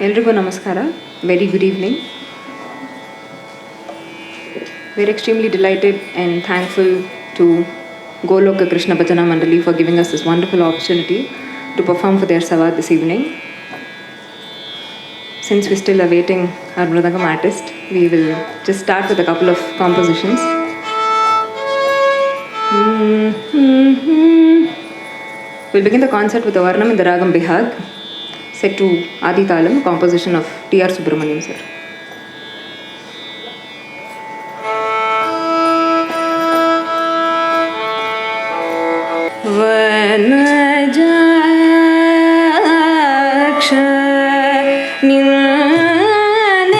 ಎಲ್ರಿಗೂ ನಮಸ್ಕಾರ. Very good evening. We're extremely delighted and thankful to Goloka Krishna Bhajana Mandali for giving us this wonderful opportunity to perform for their Savad this evening. Since we're still awaiting our Mridangam artist, we will just start with a couple of compositions. We'll begin the concert with a Varnam in the Ragam Bihag, set to Adi Talam, composition of T.R. Subramaniam sir. Vanajaksha ninanenam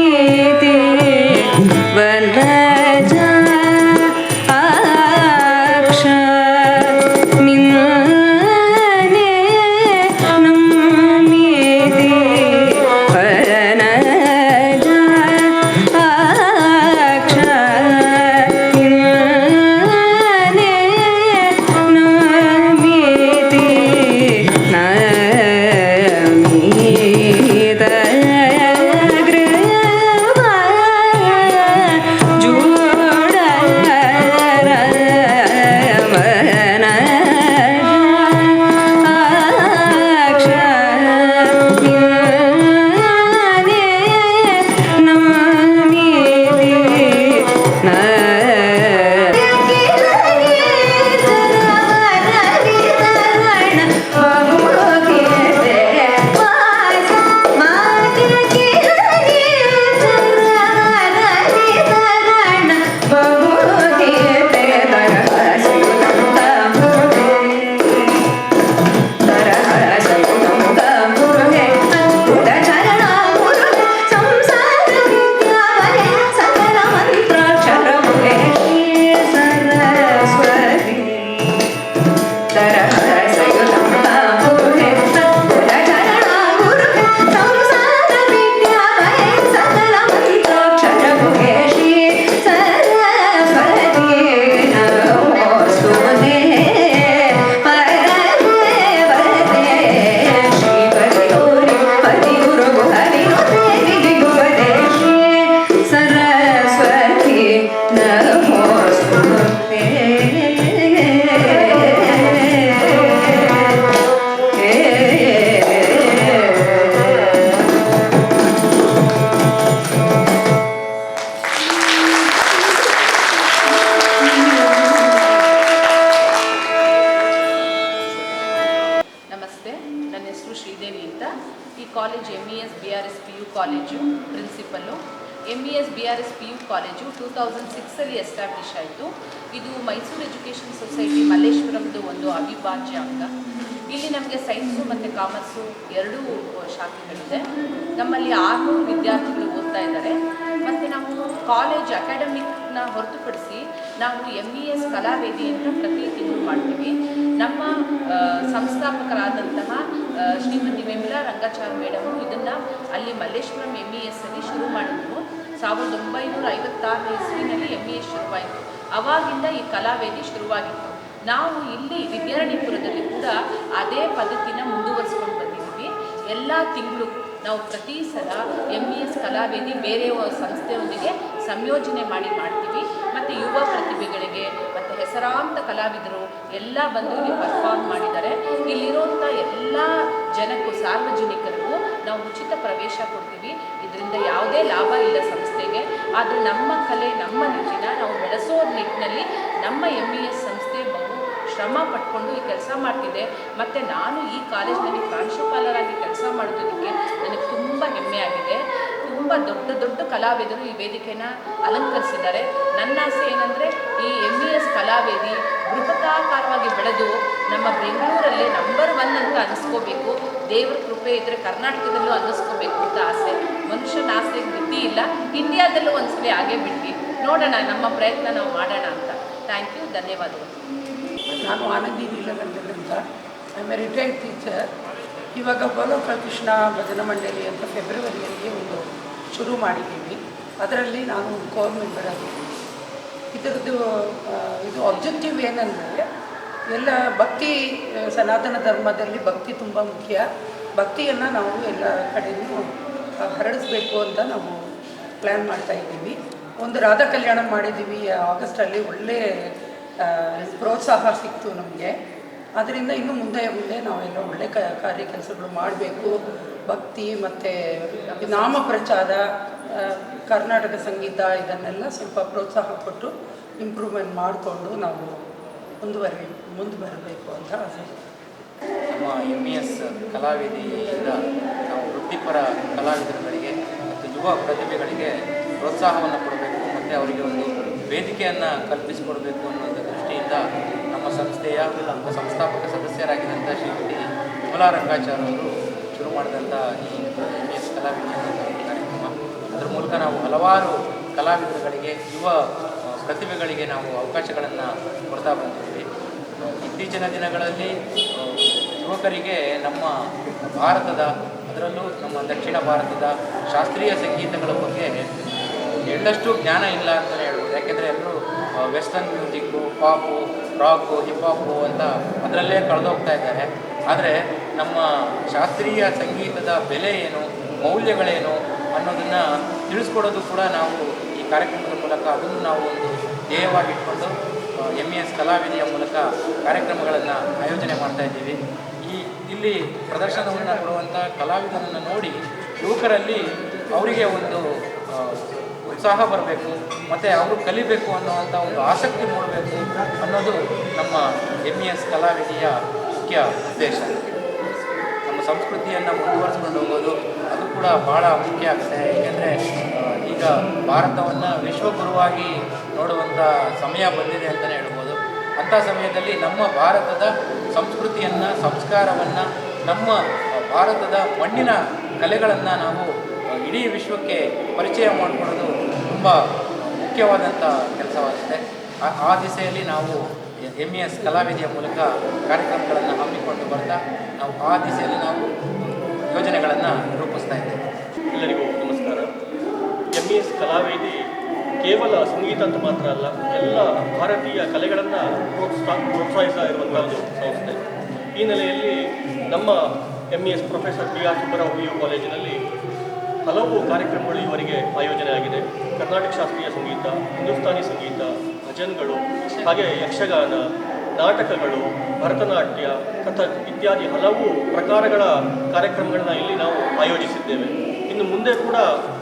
iti vanajaksha college 2006 establish ಆಯಿತು. ಇದು Mysuru education society ಮಲ್ಲೇಶ್ವರಂದು ಒಂದು ಅವಿಭಾಜ್ಯ ಅಂಗ. ಇಲ್ಲಿ ನಮಗೆ science ಮತ್ತು commerce ಎರಡೂ ಶಾಖೆಗಳಿದೆ. ನಮ್ಮಲ್ಲಿ 600 ವಿದ್ಯಾರ್ಥಿಗಳು ಓದ್ತಾ ಇದ್ದಾರೆ. ಮತ್ತು ನಾವು ಕಾಲೇಜ್ ಅಕಾಡೆಮಿಕ್ನ ಹೊರತುಪಡಿಸಿ ನಾವು MES ಕಲಾವೇದಿ ಅಂತ ಪ್ರತಿ ತಿಂಗಳು ಮಾಡ್ತೀವಿ. ನಮ್ಮ ಸಂಸ್ಥಾಪಕರಾದಂತಹ ಶ್ರೀಮತಿ ವಿಮಲಾ ರಂಗಾಚಾರ್ ಮೇಡಮು ಇದನ್ನು ಅಲ್ಲಿ ಮಲ್ಲೇಶ್ವರಂ MES ಅಲ್ಲಿ ಶುರು ಮಾಡಿದ್ರು. 1956 ಇಸ್ವಿನಲ್ಲಿ MES ಶುರುವಾಯಿತು. ಅವಾಗಿಂದ ಈ ಕಲಾವೇದಿ ಶುರುವಾಗಿತ್ತು. ನಾವು ಇಲ್ಲಿ ವಿದ್ಯಾರಣ್ಯಪುರದಲ್ಲಿ ಕೂಡ ಅದೇ ಪದ್ಧತಿನ ಮುಂದುವರಿಸ್ಕೊಂಡು ಬಂದಿದ್ದೀವಿ. ಎಲ್ಲ ತಿಂಗಳು ನಾವು ಪ್ರತಿ ಸಲ MES ಕಲಾವೇದಿ ಬೇರೆ ಸಂಸ್ಥೆಯೊಂದಿಗೆ ಸಂಯೋಜನೆ ಮಾಡ್ತೀವಿ. ಮತ್ತು ಯುವ ಪ್ರತಿಭೆಗಳಿಗೆ ಮತ್ತು ಹೆಸರಾಂತ ಕಲಾವಿದರು ಎಲ್ಲ ಬಂದು ಇಲ್ಲಿ ಪರ್ಫಾರ್ಮ್ ಮಾಡಿದ್ದಾರೆ. ಇಲ್ಲಿರುವಂಥ ಎಲ್ಲ ಜನಕ್ಕೂ ಸಾರ್ವಜನಿಕರಿಗೂ ನಾವು ಉಚಿತ ಪ್ರವೇಶ ಕೊಡ್ತೀವಿ. ಇದರಿಂದ ಯಾವುದೇ ಲಾಭ ಇಲ್ಲ ಸಂಸ್ಥೆಗೆ. ಆದರೆ ನಮ್ಮ ಕಲೆ ನಮ್ಮ ನಿಟ್ಟಿನ ನಾವು ಬೆಳೆಸೋ ನಿಟ್ಟಿನಲ್ಲಿ ನಮ್ಮ MES ಸಂಸ್ಥೆ ಬಹು ಶ್ರಮ ಪಟ್ಕೊಂಡು ಈ ಕೆಲಸ ಮಾಡ್ತಿದೆ. ಮತ್ತು ನಾನು ಈ ಕಾಲೇಜಿನಲ್ಲಿ ಪ್ರಾಂಶುಪಾಲರಾಗಿ ಕೆಲಸ ಮಾಡೋದಕ್ಕೆ ನನಗೆ ತುಂಬ ಹೆಮ್ಮೆ ಆಗಿದೆ. ತುಂಬ ದೊಡ್ಡ ದೊಡ್ಡ ಕಲಾವಿದರು ಈ ವೇದಿಕೆನ ಅಲಂಕರಿಸಿದ್ದಾರೆ. ನನ್ನ ಆಸೆ ಏನಂದರೆ ಈ MES ಕಲಾವೇದಿ ಬೃಹದಾಕಾರವಾಗಿ ಬೆಳೆದು ನಮ್ಮ ಬೆಂಗಳೂರಲ್ಲೇ ನಂಬರ್ 1 ಅಂತ ಅನ್ನಿಸ್ಕೋಬೇಕು. ದೇವ್ರ ಕೃಪೆ ಇದ್ದರೆ ಕರ್ನಾಟಕದಲ್ಲೂ ಅನ್ನಿಸ್ಕೋಬೇಕು ಅಂತ ಆಸೆ. ಮನುಷ್ಯನ ಆಸೆಗೆ ಮಿತಿ ಇಲ್ಲ. ಇಂಡಿಯಾದಲ್ಲೂ ಒಂದ್ಸಲಿ ಆಗೇ ಬಿಟ್ಟು ನೋಡೋಣ, ನಮ್ಮ ಪ್ರಯತ್ನ ನಾವು ಮಾಡೋಣ ಅಂತ. ಥ್ಯಾಂಕ್ ಯು, ಧನ್ಯವಾದಗಳು. ನಾನು ಆನಂದಿ ನೀಲಗಂಧರ್ ಅಂತ, I M A retired teacher. ಇವಾಗ ಗೋಲೋಕ ಕೃಷ್ಣ ಭಜನಾ ಮಂಡಳಿ ಅಂತ ಫೆಬ್ರವರಿಯಲ್ಲಿ ಒಂದು ಶುರು ಮಾಡಿದ್ದೀವಿ. ಅದರಲ್ಲಿ ನಾನು ಒಂದು ಕೋರ್ ಮೆಂಬರ್ ಆಗಿದ್ದೀನಿ. ಇದರದ್ದು ಇದು ಆಬ್ಜೆಕ್ಟಿವ್ ಏನಂದರೆ, ಎಲ್ಲ ಭಕ್ತಿ, ಸನಾತನ ಧರ್ಮದಲ್ಲಿ ಭಕ್ತಿ ತುಂಬ ಮುಖ್ಯ. ಭಕ್ತಿಯನ್ನು ನಾವು ಎಲ್ಲ ಕಡೆಯೂ ಹರಡಿಸ್ಬೇಕು ಅಂತ ನಾವು ಪ್ಲ್ಯಾನ್ ಮಾಡ್ತಾಯಿದ್ದೀವಿ. ಒಂದು ರಾಧಾ ಕಲ್ಯಾಣ ಮಾಡಿದ್ದೀವಿ ಆಗಸ್ಟಲ್ಲಿ. ಒಳ್ಳೆ ಪ್ರೋತ್ಸಾಹ ಸಿಕ್ತು ನಮಗೆ. ಅದರಿಂದ ಇನ್ನು ಮುಂದೆ ನಾವೆಲ್ಲ ಒಳ್ಳೆ ಕಾರ್ಯ ಕೆಲಸಗಳು ಮಾಡಬೇಕು. ಭಕ್ತಿ ಮತ್ತು ನಾಮ ಪ್ರಚಾರ, ಕರ್ನಾಟಕ ಸಂಗೀತ ಇದನ್ನೆಲ್ಲ ಸ್ವಲ್ಪ ಪ್ರೋತ್ಸಾಹ ಕೊಟ್ಟು ಇಂಪ್ರೂವ್ಮೆಂಟ್ ಮಾಡಿಕೊಂಡು ನಾವು ಮುಂದೆ ಬರಬೇಕು ಅಂತ ಆಸೆ. ನಮ್ಮ MES ಕಲಾವೇದಿಯಿಂದ ನಾವು ವೃತ್ತಿಪರ ಕಲಾವಿದರುಗಳಿಗೆ ಮತ್ತು ಯುವ ಪ್ರತಿಭೆಗಳಿಗೆ ಪ್ರೋತ್ಸಾಹವನ್ನು ಕೊಡಬೇಕು ಮತ್ತು ಅವರಿಗೆ ಒಂದು ವೇದಿಕೆಯನ್ನು ಕಲ್ಪಿಸಿಕೊಡಬೇಕು ಅನ್ನುವಂಥ ದೃಷ್ಟಿಯಿಂದ ನಮ್ಮ ಸಂಸ್ಥೆಯ ಸಂಸ್ಥಾಪಕ ಸದಸ್ಯರಾಗಿದ್ದಂಥ ಶ್ರೀಮತಿ ವಿಮಲಾ ರಂಗಾಚಾರ್ಯ ಅವರು ಶುರು ಮಾಡಿದಂಥ ಈ MES ಕಲಾವೇದಿ ಕಾರ್ಯಕ್ರಮ, ಅದರ ಮೂಲಕ ನಾವು ಹಲವಾರು ಕಲಾವಿದರುಗಳಿಗೆ, ಯುವ ಪ್ರತಿಭೆಗಳಿಗೆ ನಾವು ಅವಕಾಶಗಳನ್ನು ಕೊಡ್ತಾ ಬಂದಿದ್ದೀವಿ. ಇತ್ತೀಚಿನ ದಿನಗಳಲ್ಲಿ ಯುವಕರಿಗೆ ನಮ್ಮ ಭಾರತದ, ಅದರಲ್ಲೂ ನಮ್ಮ ದಕ್ಷಿಣ ಭಾರತದ ಶಾಸ್ತ್ರೀಯ ಸಂಗೀತಗಳ ಬಗ್ಗೆ ಎಳ್ಳಷ್ಟು ಜ್ಞಾನ ಇಲ್ಲ ಅಂತಲೇ ಹೇಳ್ಬೋದು. ಯಾಕೆಂದರೆ ಎಲ್ಲರೂ ವೆಸ್ಟರ್ನ್ ಮ್ಯೂಸಿಕ್ಕು, ಪಾಪು, ರಾಕು, ಹಿಪ್ಪಾಪು ಅಂತ ಅದರಲ್ಲೇ ಕಳೆದೋಗ್ತಾ ಇದ್ದಾರೆ. ಆದರೆ ನಮ್ಮ ಶಾಸ್ತ್ರೀಯ ಸಂಗೀತದ ಬೆಲೆ ಏನು, ಮೌಲ್ಯಗಳೇನು ಅನ್ನೋದನ್ನು ತಿಳಿಸ್ಕೊಡೋದು ಕೂಡ ನಾವು ಈ ಕಾರ್ಯಕ್ರಮದ ಮೂಲಕ ಅದನ್ನು ನಾವು ಒಂದು ಧ್ಯೇಯವಾಗಿಟ್ಕೊಂಡು MES ಕಲಾವೇದಿಯ ಮೂಲಕ ಕಾರ್ಯಕ್ರಮಗಳನ್ನು ಆಯೋಜನೆ ಮಾಡ್ತಾ ಇದ್ದೀವಿ. ಇಲ್ಲಿ ಪ್ರದರ್ಶನವನ್ನು ಕೊಡುವಂಥ ಕಲಾವಿದರನ್ನು ನೋಡಿ ಯುವಕರಲ್ಲಿ ಅವರಿಗೆ ಒಂದು ಉತ್ಸಾಹ ಬರಬೇಕು ಮತ್ತು ಅವರು ಕಲಿಬೇಕು ಅನ್ನುವಂಥ ಒಂದು ಆಸಕ್ತಿ ಮೂಡಬೇಕು ಅನ್ನೋದು ನಮ್ಮ MES ಕಲಾವೇದಿಯ ಮುಖ್ಯ ಉದ್ದೇಶ. ನಮ್ಮ ಸಂಸ್ಕೃತಿಯನ್ನು ಮುಂದುವರಿಸ್ಕೊಂಡು ಹೋಗೋದು ಅದು ಕೂಡ ಭಾಳ ಮುಖ್ಯ ಆಗುತ್ತೆ. ಏಕೆಂದರೆ ಈಗ ಭಾರತವನ್ನು ವಿಶ್ವಗುರುವಾಗಿ ನೋಡುವಂಥ ಸಮಯ ಬಂದಿದೆ ಅಂತಲೇ ಹೇಳ್ಬೋದು. ಅಂಥ ಸಮಯದಲ್ಲಿ ನಮ್ಮ ಭಾರತದ ಸಂಸ್ಕೃತಿಯನ್ನು, ಸಂಸ್ಕಾರವನ್ನು, ನಮ್ಮ ಭಾರತದ ಮಣ್ಣಿನ ಕಲೆಗಳನ್ನು ನಾವು ಇಡೀ ವಿಶ್ವಕ್ಕೆ ಪರಿಚಯ ಮಾಡಿಕೊಡೋದು ತುಂಬ ಮುಖ್ಯವಾದಂಥ ಕೆಲಸವಾಗುತ್ತೆ. ಆ ದಿಸೆಯಲ್ಲಿ ನಾವು MES ಕಲಾವೇದಿಯ ಮೂಲಕ ಕಾರ್ಯಕ್ರಮಗಳನ್ನು ಹಮ್ಮಿಕೊಂಡು ಬರ್ತಾ ನಾವು ಆ ದಿಸೆಯಲ್ಲಿ ನಾವು ಯೋಜನೆಗಳನ್ನು ರೂಪಿಸ್ತಾ ಇದ್ದೇವೆ. ಎಲ್ಲರಿಗೂ ನಮಸ್ಕಾರ. MES ಕಲಾವೇದಿ ಕೇವಲ ಸಂಗೀತ ಅಂತ ಮಾತ್ರ ಅಲ್ಲ, ಎಲ್ಲ ಭಾರತೀಯ ಕಲೆಗಳನ್ನು ಪ್ರೋತ್ಸಾಹಿಸ್ತಾ ಇರುವಂಥ ಒಂದು ಸಂಸ್ಥೆ. ಈ ನೆಲೆಯಲ್ಲಿ ನಮ್ಮ MES professor PR Subbarao PU ಕಾಲೇಜಿನಲ್ಲಿ ಹಲವು ಕಾರ್ಯಕ್ರಮಗಳು ಇವರಿಗೆ ಆಯೋಜನೆ ಆಗಿದೆ. ಕರ್ನಾಟಕ ಶಾಸ್ತ್ರೀಯ ಸಂಗೀತ, ಹಿಂದೂಸ್ತಾನಿ ಸಂಗೀತ, ಭಜನ್ಗಳು, ಹಾಗೆ ಯಕ್ಷಗಾನ, ನಾಟಕಗಳು, ಭರತನಾಟ್ಯ, ಕಥಕ್ ಇತ್ಯಾದಿ ಹಲವು ಪ್ರಕಾರಗಳ ಕಾರ್ಯಕ್ರಮಗಳನ್ನ ಇಲ್ಲಿ ನಾವು ಆಯೋಜಿಸಿದ್ದೇವೆ. ಇನ್ನು ಮುಂದೆ ಕೂಡ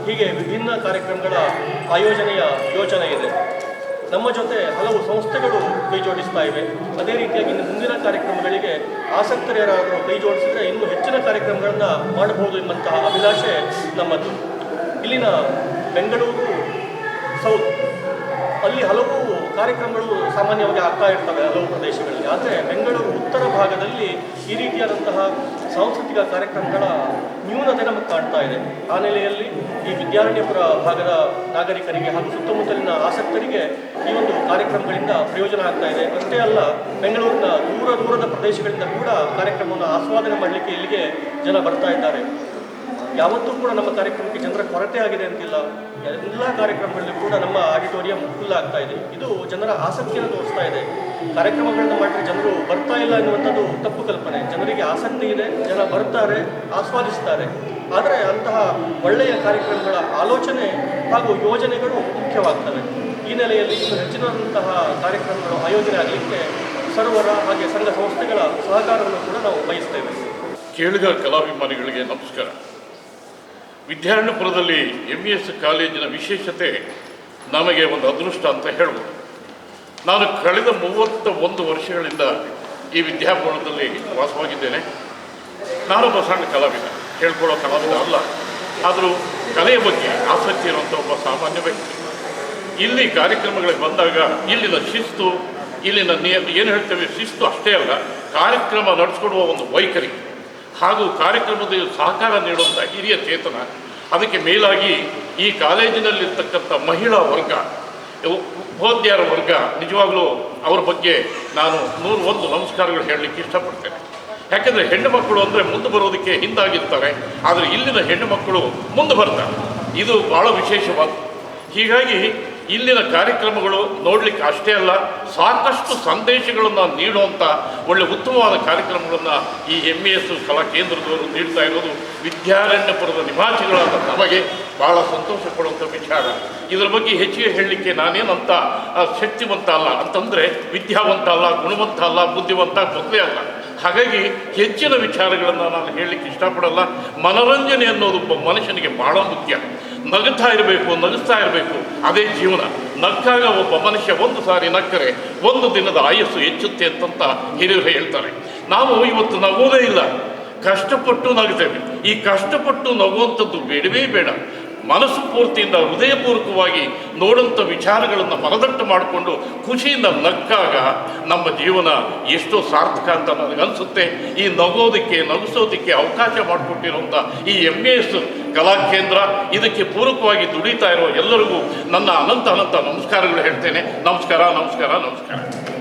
ಹೀಗೆ ವಿಭಿನ್ನ ಕಾರ್ಯಕ್ರಮಗಳ ಆಯೋಜನೆಯ ಯೋಚನೆ ಇದೆ. ನಮ್ಮ ಜೊತೆ ಹಲವು ಸಂಸ್ಥೆಗಳು ಕೈ ಜೋಡಿಸ್ತಾ ಇವೆ. ಅದೇ ರೀತಿಯಾಗಿ ಇನ್ನು ಮುಂದಿನ ಕಾರ್ಯಕ್ರಮಗಳಿಗೆ ಆಸಕ್ತರಾದರೂ ಕೈ ಜೋಡಿಸಿದರೆ ಇನ್ನೂ ಹೆಚ್ಚಿನ ಕಾರ್ಯಕ್ರಮಗಳನ್ನು ಮಾಡಬಹುದು ಎಂಬಂತಹ ಅಭಿಲಾಷೆ ನಮ್ಮದು. ಇಲ್ಲಿನ ಬೆಂಗಳೂರು ಸೌತ್ ಅಲ್ಲಿ ಹಲವು ಕಾರ್ಯಕ್ರಮಗಳು ಸಾಮಾನ್ಯವಾಗಿ ಆಗ್ತಾ ಇರ್ತವೆ ಹಲವು ಪ್ರದೇಶಗಳಲ್ಲಿ. ಆದರೆ ಬೆಂಗಳೂರು ಉತ್ತರ ಭಾಗದಲ್ಲಿ ಈ ರೀತಿಯಾದಂತಹ ಸಾಂಸ್ಕೃತಿಕ ಕಾರ್ಯಕ್ರಮಗಳ ನ್ಯೂನತೆ ನಮಗೆ ಕಾಣ್ತಾ ಇದೆ. ಆ ನೆಲೆಯಲ್ಲಿ ಈ ವಿದ್ಯಾರಣ್ಯಪುರ ಭಾಗದ ನಾಗರಿಕರಿಗೆ ಹಾಗೂ ಸುತ್ತಮುತ್ತಲಿನ ಆಸಕ್ತರಿಗೆ ಈ ಒಂದು ಕಾರ್ಯಕ್ರಮಗಳಿಂದ ಪ್ರಯೋಜನ ಆಗ್ತಾ ಇದೆ. ಅಷ್ಟೇ ಅಲ್ಲ, ಬೆಂಗಳೂರಿನ ದೂರದ ಪ್ರದೇಶಗಳಿಂದ ಕೂಡ ಕಾರ್ಯಕ್ರಮವನ್ನು ಆಸ್ವಾದನೆ ಮಾಡಲಿಕ್ಕೆ ಇಲ್ಲಿಗೆ ಜನ ಬರ್ತಾ ಇದ್ದಾರೆ. ಯಾವತ್ತೂ ಕೂಡ ನಮ್ಮ ಕಾರ್ಯಕ್ರಮಕ್ಕೆ ಜನರ ಕೊರತೆ ಆಗಿದೆ ಅಂತಿಲ್ಲ. ಎಲ್ಲ ಕಾರ್ಯಕ್ರಮಗಳಲ್ಲಿ ಕೂಡ ನಮ್ಮ ಆಡಿಟೋರಿಯಂ ಫುಲ್ ಆಗ್ತಾ ಇದೆ. ಇದು ಜನರ ಆಸಕ್ತಿಯನ್ನು ತೋರಿಸ್ತಾ ಇದೆ. ಕಾರ್ಯಕ್ರಮಗಳನ್ನು ಮಾಡಿದ್ರೆ ಜನರು ಬರ್ತಾ ಇಲ್ಲ ಎನ್ನುವಂಥದ್ದು ತಪ್ಪು ಕಲ್ಪನೆ. ಜನರಿಗೆ ಆಸಕ್ತಿ ಇದೆ, ಜನ ಬರ್ತಾರೆ, ಆಸ್ವಾದಿಸ್ತಾರೆ. ಆದರೆ ಅಂತಹ ಒಳ್ಳೆಯ ಕಾರ್ಯಕ್ರಮಗಳ ಆಲೋಚನೆ ಹಾಗೂ ಯೋಜನೆಗಳು ಮುಖ್ಯವಾಗ್ತವೆ. ಈ ನೆಲೆಯಲ್ಲಿ ಇನ್ನು ಹೆಚ್ಚಿನಂತಹ ಕಾರ್ಯಕ್ರಮಗಳು ಆಯೋಜನೆ ಆಗಲಿಕ್ಕೆ ಸರ್ವರ ಹಾಗೆ ಸಂಘ ಸಂಸ್ಥೆಗಳ ಸಹಕಾರವನ್ನು ಕೂಡ ನಾವು ಬಯಸ್ತೇವೆ. ಕೇಳಿದ ಕಲಾಭಿಮಾನಿಗಳಿಗೆ ನಮಸ್ಕಾರ. ವಿದ್ಯಾರಣ್ಯಪುರದಲ್ಲಿ MES ಕಾಲೇಜಿನ ವಿಶೇಷತೆ ನಮಗೆ ಒಂದು ಅದೃಷ್ಟ ಅಂತ ಹೇಳ್ಬೋದು. ನಾನು ಕಳೆದ 31 ವರ್ಷಗಳಿಂದ ಈ ವಿದ್ಯಾಭವನದಲ್ಲಿ ವಾಸವಾಗಿದ್ದೇನೆ. ನಾನೊಬ್ಬ ಸಣ್ಣ ಕಲಾವಿದ, ಹೇಳ್ಕೊಳ್ಳೋ ಕಲಾವಿದ ಅಲ್ಲ, ಆದರೂ ಕಲೆಯ ಬಗ್ಗೆ ಆಸಕ್ತಿ ಇರುವಂಥ ಒಬ್ಬ ಸಾಮಾನ್ಯ ವ್ಯಕ್ತಿ. ಇಲ್ಲಿ ಕಾರ್ಯಕ್ರಮಗಳಿಗೆ ಬಂದಾಗ ಇಲ್ಲಿನ ಶಿಸ್ತು, ಇಲ್ಲಿನ ಏನು ಹೇಳ್ತೇವೆ ಶಿಸ್ತು ಅಷ್ಟೇ ಅಲ್ಲ, ಕಾರ್ಯಕ್ರಮ ನಡೆಸ್ಕೊಡುವ ಒಂದು ವೈಖರಿ ಹಾಗೂ ಕಾರ್ಯಕ್ರಮದ ಸಹಕಾರ ನೀಡುವಂಥ ಹಿರಿಯ ಚೇತನ, ಅದಕ್ಕೆ ಮೇಲಾಗಿ ಈ ಕಾಲೇಜಿನಲ್ಲಿರ್ತಕ್ಕಂಥ ಮಹಿಳಾ ವರ್ಗ, ಉಪಾಧ್ಯಾಯರ ವರ್ಗ, ನಿಜವಾಗಲೂ ಅವ್ರ ಬಗ್ಗೆ ನಾನು 101 ನಮಸ್ಕಾರಗಳು ಹೇಳಲಿಕ್ಕೆ ಇಷ್ಟಪಡ್ತೇನೆ. ಯಾಕೆಂದರೆ ಹೆಣ್ಣು ಮಕ್ಕಳು ಅಂದರೆ ಮುಂದೆ ಬರೋದಕ್ಕೆ ಹಿಂದಾಗಿರ್ತಾರೆ, ಆದರೆ ಇಲ್ಲಿನ ಹೆಣ್ಣು ಮಕ್ಕಳು ಮುಂದೆ ಬರ್ತಾರೆ. ಇದು ಭಾಳ ವಿಶೇಷವಾದ. ಹೀಗಾಗಿ ಇಲ್ಲಿನ ಕಾರ್ಯಕ್ರಮಗಳು ನೋಡಲಿಕ್ಕೆ ಅಷ್ಟೇ ಅಲ್ಲ, ಸಾಕಷ್ಟು ಸಂದೇಶಗಳನ್ನು ನೀಡುವಂಥ ಒಳ್ಳೆ ಉತ್ತಮವಾದ ಕಾರ್ಯಕ್ರಮಗಳನ್ನು ಈ MES ಕಲಾ ಕೇಂದ್ರದವರು ನೀಡ್ತಾ ಇರೋದು ವಿದ್ಯಾರಣ್ಯಪುರದ ನಿವಾಸಿಗಳಾದ ನಮಗೆ ಭಾಳ ಸಂತೋಷ ಕೊಡುವಂಥ ವಿಚಾರ. ಇದರ ಬಗ್ಗೆ ಹೆಚ್ಚಿಗೆ ಹೇಳಲಿಕ್ಕೆ ನಾನೇನಂತ ಶಕ್ತಿವಂತ ಅಲ್ಲ, ಅಂತಂದರೆ ವಿದ್ಯಾವಂತ ಅಲ್ಲ, ಗುಣವಂತ ಅಲ್ಲ, ಬುದ್ಧಿವಂತ ಮೊದಲೇ ಅಲ್ಲ. ಹಾಗಾಗಿ ಹೆಚ್ಚಿನ ವಿಚಾರಗಳನ್ನು ನಾನು ಹೇಳಲಿಕ್ಕೆ ಇಷ್ಟಪಡಲ್ಲ. ಮನೋರಂಜನೆ ಅನ್ನೋದು ಒಬ್ಬ ಮನುಷ್ಯನಿಗೆ ಭಾಳ ಮುಖ್ಯ. ನಗುತ್ತಾ ಇರಬೇಕು, ನಗಿಸ್ತಾ ಇರಬೇಕು, ಅದೇ ಜೀವನ. ನಕ್ಕಾಗ ಒಬ್ಬ ಮನುಷ್ಯ ಒಂದು ಸಾರಿ ನಕ್ಕರೆ ಒಂದು ದಿನದ ಆಯಸ್ಸು ಹೆಚ್ಚುತ್ತೆ ಅಂತಂತ ಹಿರಿಯರು ಹೇಳ್ತಾರೆ. ನಾವು ಇವತ್ತು ನಗೋದೇ ಇಲ್ಲ, ಕಷ್ಟಪಟ್ಟು ನಗುತ್ತೇವೆ. ಈ ಕಷ್ಟಪಟ್ಟು ನಗುವಂಥದ್ದು ಬೇಡವೇ ಬೇಡ. ಮನಸ್ಸು ಪೂರ್ತಿಯಿಂದ ಹೃದಯಪೂರ್ವಕವಾಗಿ ನೋಡುವಂಥ ವಿಚಾರಗಳನ್ನು ಮನದಟ್ಟು ಮಾಡಿಕೊಂಡು ಖುಷಿಯಿಂದ ನಕ್ಕಾಗ ನಮ್ಮ ಜೀವನ ಎಷ್ಟೋ ಸಾರ್ಥಕ ಅಂತ ನನಗನ್ಸುತ್ತೆ. ಈ ನಗೋದಕ್ಕೆ, ನಗಿಸೋದಕ್ಕೆ ಅವಕಾಶ ಮಾಡಿಕೊಟ್ಟಿರುವಂಥ ಈ MES ಕಲಾ ಕೇಂದ್ರ, ಇದಕ್ಕೆ ಪೂರಕವಾಗಿ ದುಡಿತಾ ಇರೋ ಎಲ್ಲರಿಗೂ ನನ್ನ ಅನಂತ ನಮಸ್ಕಾರಗಳು ಹೇಳ್ತೇನೆ. ನಮಸ್ಕಾರ, ನಮಸ್ಕಾರ, ನಮಸ್ಕಾರ.